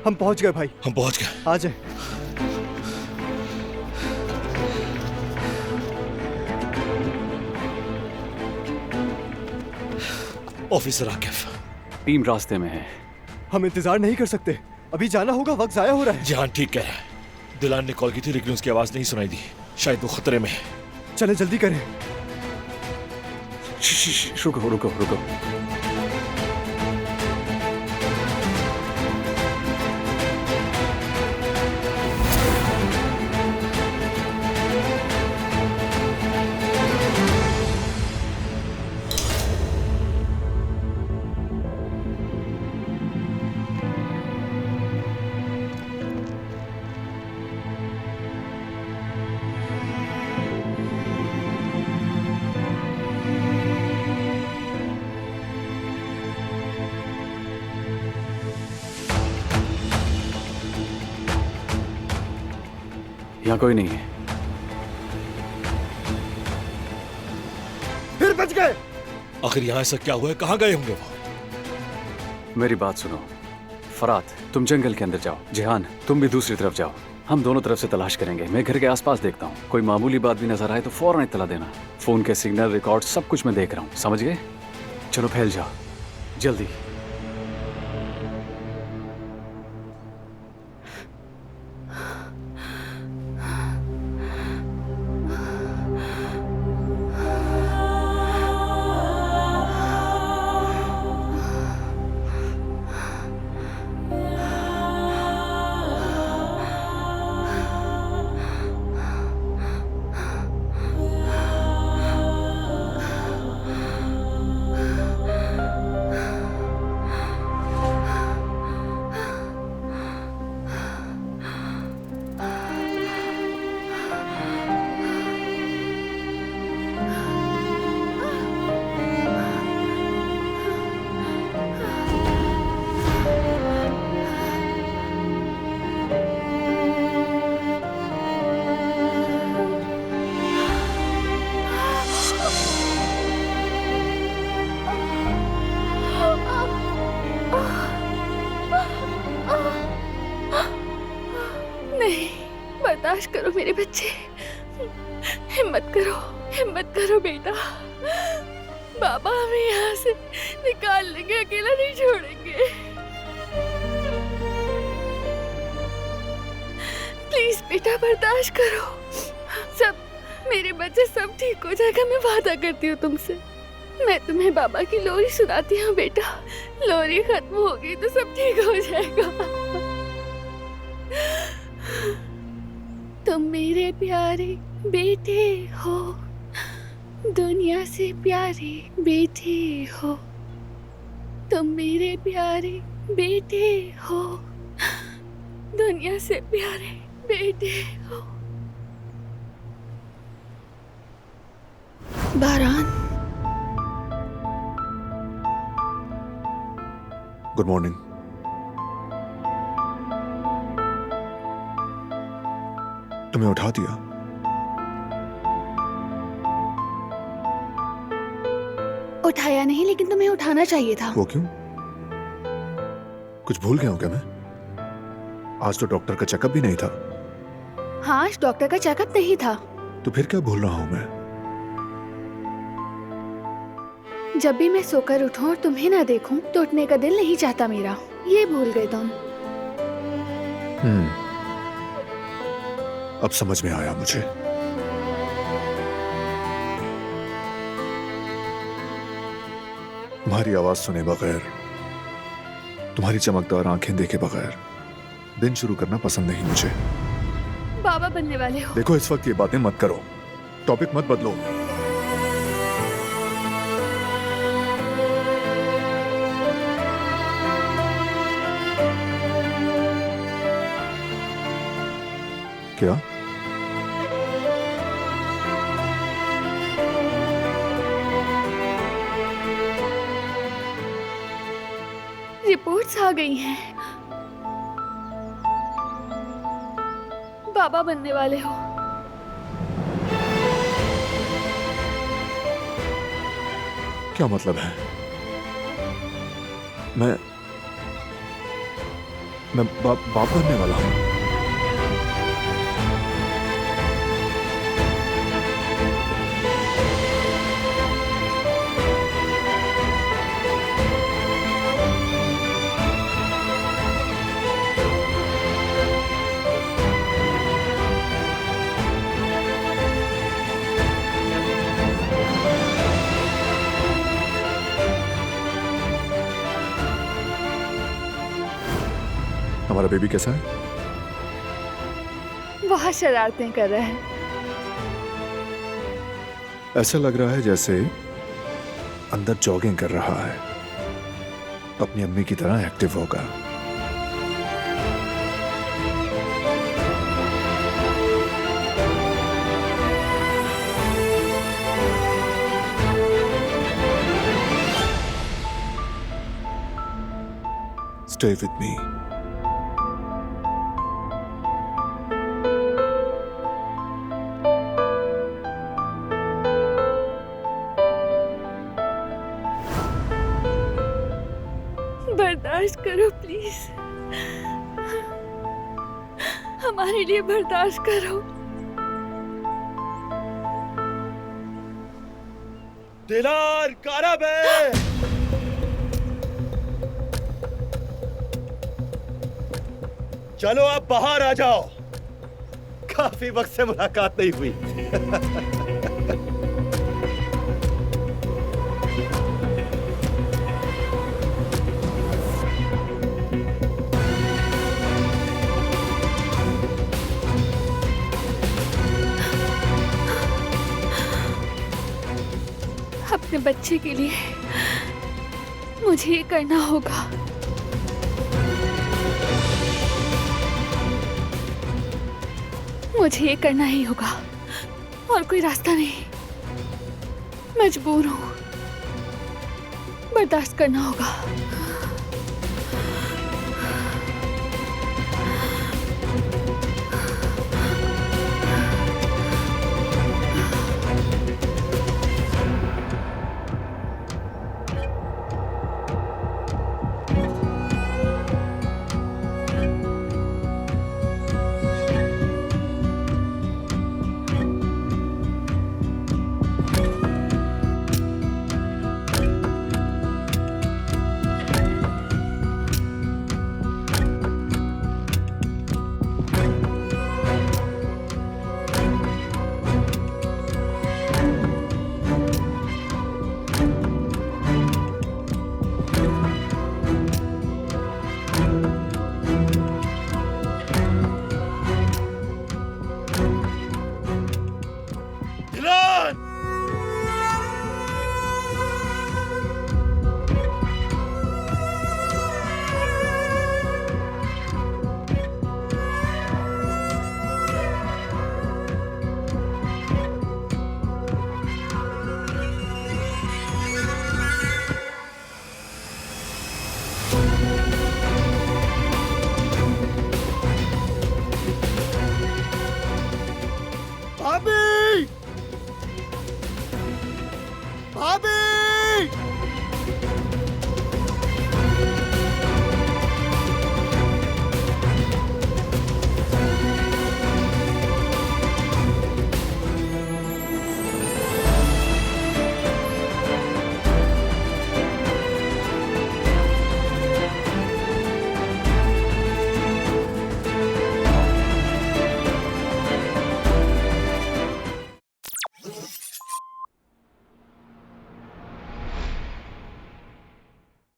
हम पहुंच गए भाई। हम पहुंच गए। आ जाए। ऑफिसर आकिफ, टीम रास्ते में है। हम इंतजार नहीं कर सकते, अभी जाना होगा, वक्त जाया हो रहा है। जहां ठीक कह रहा है। दिलान ने कॉल की थी लेकिन उसकी आवाज नहीं सुनाई दी, शायद वो खतरे में है। चले जल्दी करें। रुको रुको रुको। यहाँ कोई नहीं है। फिर बच गए। आखिर यहाँ ऐसा क्या हुआ है? कहाँ गए होंगे वो? मेरी बात सुनो फरात, तुम जंगल के अंदर जाओ। जिहान, तुम भी दूसरी तरफ जाओ। हम दोनों तरफ से तलाश करेंगे। मैं घर के आसपास देखता हूँ, कोई मामूली बात भी नजर आए तो फौरन इत्तला देना। फोन के सिग्नल, रिकॉर्ड सब कुछ मैं देख रहा हूँ, समझ गए? चलो फैल जाओ जल्दी। बर्दाश्त करो मेरे बच्चे, हिम्मत करो बेटा। बाबा हमें यहाँ से निकाल लेंगे, अकेला नहीं छोड़ेंगे। प्लीज बेटा बर्दाश्त करो, सब मेरे बच्चे सब ठीक हो जाएगा, मैं वादा करती हूँ तुमसे। मैं तुम्हें बाबा की लोरी सुनाती हूँ बेटा, लोरी खत्म होगी तो सब ठीक हो जाएगा। तुम मेरे प्यारे बेटे हो, दुनिया से प्यारे बेटे हो। तुम मेरे प्यारे बेटे हो, दुनिया से प्यारे बेटे हो। बारान, गुड मॉर्निंग। तुम्हें उठा दिया? उठाया नहीं, लेकिन तुम्हें उठाना चाहिए था। वो क्यों? कुछ भूल गया हूं क्या मैं? आज तो डॉक्टर का चेकअप भी नहीं था। हाँ, आज डॉक्टर का चेकअप नहीं था। तो फिर क्या भूल रहा हूं मैं? जब भी मैं सोकर उठूं और तुम्हें ना देखूं तो उठने का दिल नहीं चाहता मेरा। ये भूल गए तुम। अब समझ में आया मुझे। तुम्हारी आवाज सुने बगैर, तुम्हारी चमकदार आंखें देखे बगैर दिन शुरू करना पसंद नहीं मुझे। बाबा बनने वाले हो। देखो, इस वक्त ये बातें मत करो, टॉपिक मत बदलो। क्या? रिपोर्ट्स आ गई हैं। बाबा बनने वाले हो। क्या मतलब है? मैं मैं बाप बनने वाला हूँ। हमारा बेबी कैसा है? बहुत शरारतें कर रहा है। ऐसा लग रहा है जैसे अंदर जॉगिंग कर रहा है। अपनी अम्मी की तरह एक्टिव होगा। Stay with me. बर्दाश्त करो प्लीज, हमारे लिए बर्दाश्त करो। दिलान कारब है। चलो आप बाहर आ जाओ, काफी वक्त से मुलाकात नहीं हुई। अपने बच्चे के लिए मुझे ये करना होगा। मुझे ये करना ही होगा और कोई रास्ता नहीं। मजबूर हूँ, बर्दाश्त करना होगा।